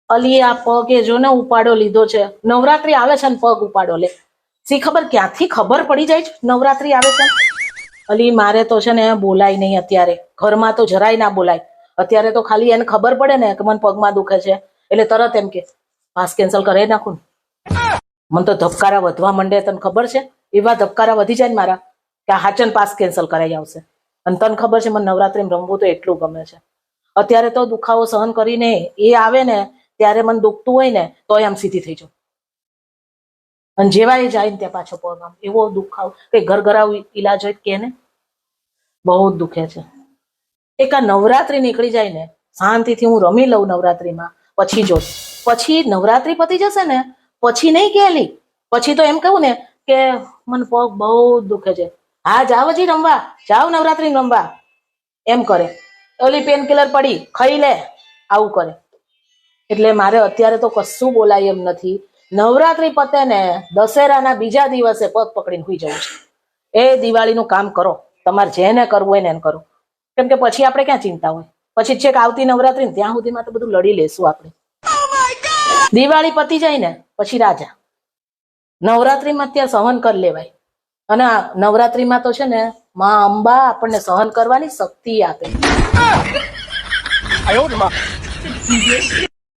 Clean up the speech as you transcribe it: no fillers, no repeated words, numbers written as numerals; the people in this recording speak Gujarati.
અલી આ પગ એ જો ને ઉપાડો લીધો છે. નવરાત્રી આવે છે ને પગ ઉપાડો લે. સી ખબર ક્યાંથી ખબર પડી જાય છે નવરાત્રી આવે છે. અલી મારે તો છે ને બોલાય નહીં અત્યારે, ઘરમાં તો જરાય ના બોલાય. અત્યારે તો ખાલી એને ખબર પડે ને કે મને પગમાં દુખે છે એટલે તરત એમ કે પાસ કેન્સલ કરી નાખું. મને તો ધબકારા વધવા માંડે, તને ખબર છે? એવા ધબકારા વધી જાય ને મારા કે આ હાચન પાસ કેન્સલ કરાઈ આવશે. અને તને ખબર છે મને નવરાત્રીમાં રમવું તો એટલું ગમે છે. અત્યારે તો દુખાવો સહન કરીને એ આવે ને ત્યારે મને દુખતું હોય ને તોય આમ સીધી થઈ જાઉં. અને જેવા એ જાય ને ત્યાં પાછો પગ આમ એવો દુખાવો, કઈ ઘરઘરાવ ઈલાજ હોય કે ને, બહુ જ દુખે છે. એક આ નવરાત્રી નીકળી જાય ને શાંતિથી હું રમી લઉં નવરાત્રીમાં, પછી જો પછી નવરાત્રી પતી જશે ને પછી નહીં કેલી, પછી તો એમ કહું ને કે મને પગ બહુ દુખે છે. હા જાવ હજી રમવા, જાવ નવરાત્રી રમવા એમ કરે. ઓલી પેન કિલર પડી ખાઈ લે, આવું કરે. એટલે મારે અત્યારે તો કશું બોલાય એમ નથી. નવરાત્રી પતે ને દશેરાના બીજા દિવસે પગ પકડીને સુઈ જવું છે. એ દિવાળીનું કામ કરો, તમારે જેને કરવું હોય ને એને કરો. કેમ કે પછી આપણે ક્યાં ચિંતા હોય, પછી છેક આવતી નવરાત્રી ત્યાં સુધીમાં તો બધું લડી લેશું આપણે. દિવાળી પતી જાય ને પછી રાજા. નવરાત્રીમાં ત્યાં સહન કરી લેવાય. અને નવરાત્રીમાં તો છે ને માં અંબા આપણને સહન કરવાની શક્તિ આપે.